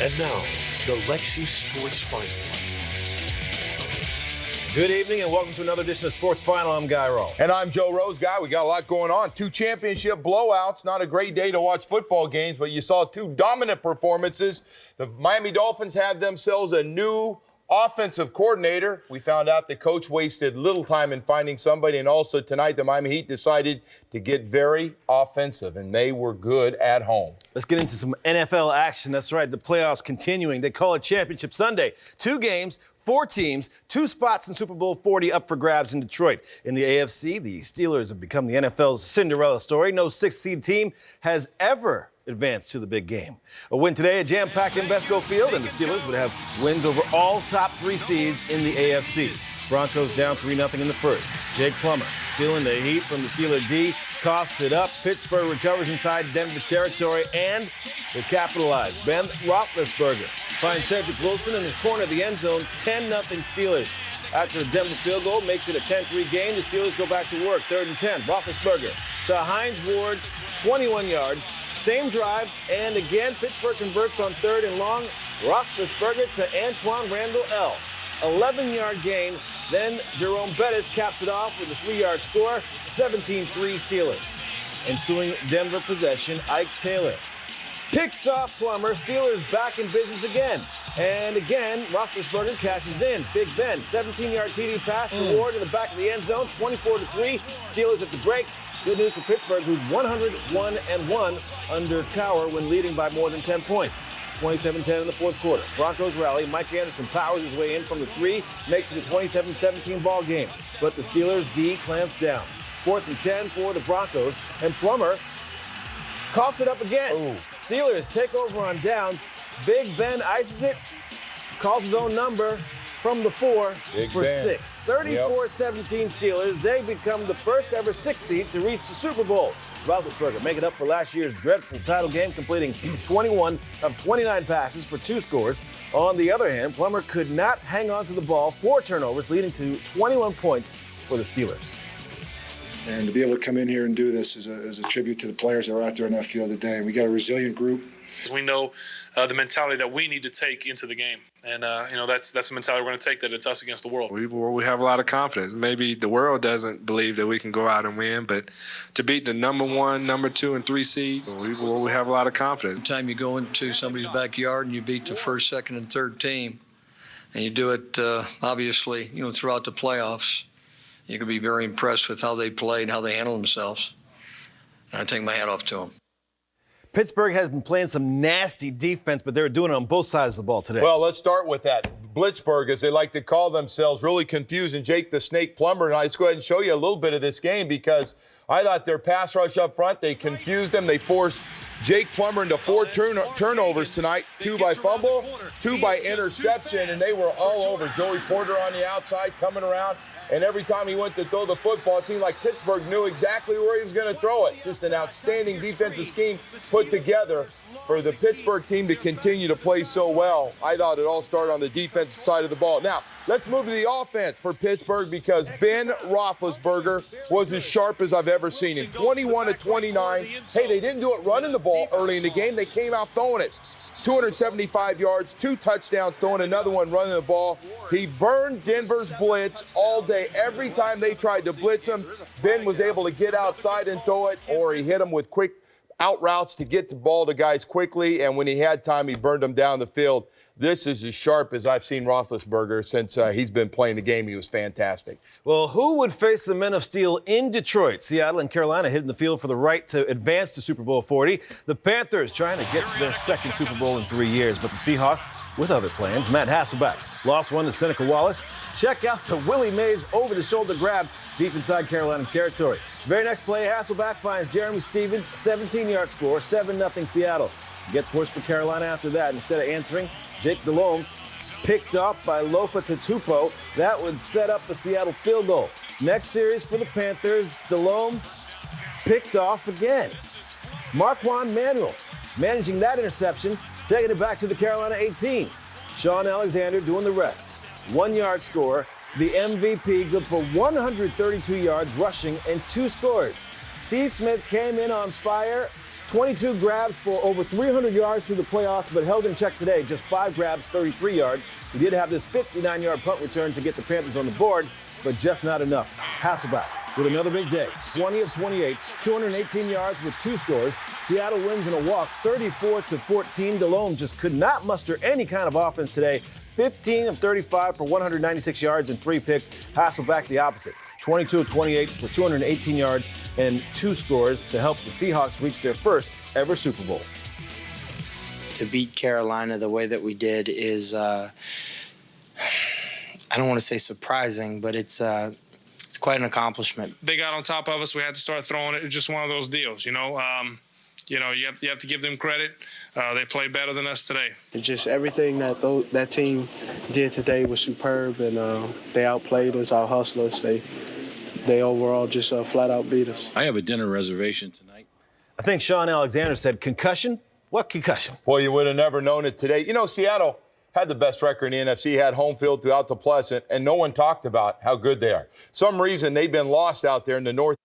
And now, the Lexus Sports Final. Good evening and welcome to another edition of Sports Final. I'm Guy Rowe. And I'm Joe Rose. Guy, we got a lot going on. 2 championship blowouts. Not a great day to watch football games, but you saw 2 dominant performances. The Miami Dolphins have themselves a new offensive coordinator. We found out the coach wasted little time in finding somebody, and also tonight the Miami Heat decided to get very offensive, and they were good at home. Let's get into some NFL action. That's right, the playoffs continuing. They call it Championship Sunday. 2 games, 4 teams, 2 spots in Super Bowl 40 up for grabs in Detroit. In the AFC, the Steelers have become the NFL's Cinderella story. No 6th-seed team has ever advanced to the big game. A win today at jam-packed Invesco Field, and the Steelers would have wins over all top 3 seeds in the AFC. Broncos down 3-0 in the first. Jake Plummer feeling the heat from the Steeler D, coughs it up. Pittsburgh recovers inside Denver territory, and they capitalize. Ben Roethlisberger finds Cedric Wilson in the corner of the end zone. 10-0 Steelers. After a Denver field goal makes it a 10-3 game, the Steelers go back to work. 3rd and 10. Roethlisberger to Hines Ward, 21 yards. Same drive, and again, Pittsburgh converts on 3rd and long. Roethlisberger to Antoine Randall L. 11-yard gain. Then Jerome Bettis caps it off with a 3-yard score. 17-3 Steelers. Ensuing Denver possession, Ike Taylor picks off Plummer. Steelers back in business again. And again, Roethlisberger cashes in. Big Ben, 17-yard TD pass to Ward in the back of the end zone. 24-3. Steelers at the break. Good news for Pittsburgh, who's 101-1 under Cowher when leading by more than 10 points. 27-10 in the fourth quarter. Broncos rally. Mike Anderson powers his way in from the 3, makes it a 27-17 ball game. But the Steelers' D clamps down. 4th and 10 for the Broncos, and Plummer coughs it up again. Ooh. Steelers take over on downs. Big Ben ices it, calls his own number from the 4 Big for Ben. 6. 34-17 Steelers. They become the first ever 6th seed to reach the Super Bowl. Roethlisberger making up for last year's dreadful title game, completing 21 of 29 passes for 2 scores. On the other hand, Plummer could not hang on to the ball. 4 turnovers, leading to 21 points for the Steelers. And to be able to come in here and do this is a tribute to the players that are out there in that field today. We got a resilient group. We know the mentality that we need to take into the game. And, that's the mentality we're going to take, that it's us against the world. We have a lot of confidence. Maybe the world doesn't believe that we can go out and win, but to beat the number 1, number 2, and 3 seed, we have a lot of confidence. Every time you go into somebody's backyard and you beat the 1st, 2nd, and 3rd team, and you do it, obviously, throughout the playoffs, you can be very impressed with how they played, how they handled themselves. And I take my hat off to them. Pittsburgh has been playing some nasty defense, but they're doing it on both sides of the ball today. Well, let's start with that. Blitzburg, as they like to call themselves, really confusing Jake the Snake Plummer. And let's go ahead and show you a little bit of this game, because I thought their pass rush up front, they confused them. They forced Jake Plummer into 4 turnovers tonight, 2 by fumble, 2 by interception, and they were all over. Joey Porter on the outside coming around. And every time he went to throw the football, it seemed like Pittsburgh knew exactly where he was going to throw it. Just an outstanding defensive scheme put together for the Pittsburgh team to continue to play so well. I thought it all started on the defensive side of the ball. Now, let's move to the offense for Pittsburgh, because Ben Roethlisberger was as sharp as I've ever seen him. 21 of 29. Hey, they didn't do it running the ball early in the game. They came out throwing it. 275 yards, 2 touchdowns, throwing another one, running the ball. He burned Denver's blitz all day. Every time they tried to blitz him, Ben was able to get outside and throw it, or he hit him with quick out routes to get the ball to guys quickly. And when he had time, he burned them down the field. This is as sharp as I've seen Roethlisberger since he's been playing the game. He was fantastic. Well, who would face the Men of Steel in Detroit? Seattle and Carolina hitting the field for the right to advance to Super Bowl 40. The Panthers trying to get to their 2nd Super Bowl in 3 years, but the Seahawks with other plans. Matt Hasselbeck lost one to Seneca Wallace. Check out to Willie Mays over-the-shoulder grab deep inside Carolina territory. Very next play, Hasselbeck finds Jeremy Stevens, 17-yard score, 7-0 Seattle. Gets worse for Carolina after that. Instead of answering, Jake Delhomme picked off by Lofa Tatupu. That would set up the Seattle field goal. Next series for the Panthers, Delhomme picked off again. Marquand Manuel managing that interception, taking it back to the Carolina 18. Sean Alexander doing the rest. 1-yard score. The MVP good for 132 yards rushing and 2 scores. Steve Smith came in on fire. 22 grabs for over 300 yards through the playoffs, but held in check today. Just 5 grabs, 33 yards. He did have this 59-yard punt return to get the Panthers on the board, but just not enough. Hasselbeck with another big day. 20 of 28, 218 yards with 2 scores. Seattle wins in a walk, 34-14. DeLome just could not muster any kind of offense today. 15 of 35 for 196 yards and 3 picks. Hasselbeck the opposite. 22 of 28 for 218 yards and 2 scores to help the Seahawks reach their first ever Super Bowl. To beat Carolina the way that we did is, I don't want to say surprising, but it's quite an accomplishment. They got on top of us. We had to start throwing it. It's just one of those deals, you know. You have to give them credit. They played better than us today. Just everything that team did today was superb, and they outplayed us, our hustlers. They overall just flat out beat us. I have a dinner reservation tonight. I think Sean Alexander said concussion. What concussion? Well, you would have never known it today. You know, Seattle had the best record in the NFC, had home field throughout the Pleasant, and no one talked about how good they are. Some reason they've been lost out there in the North.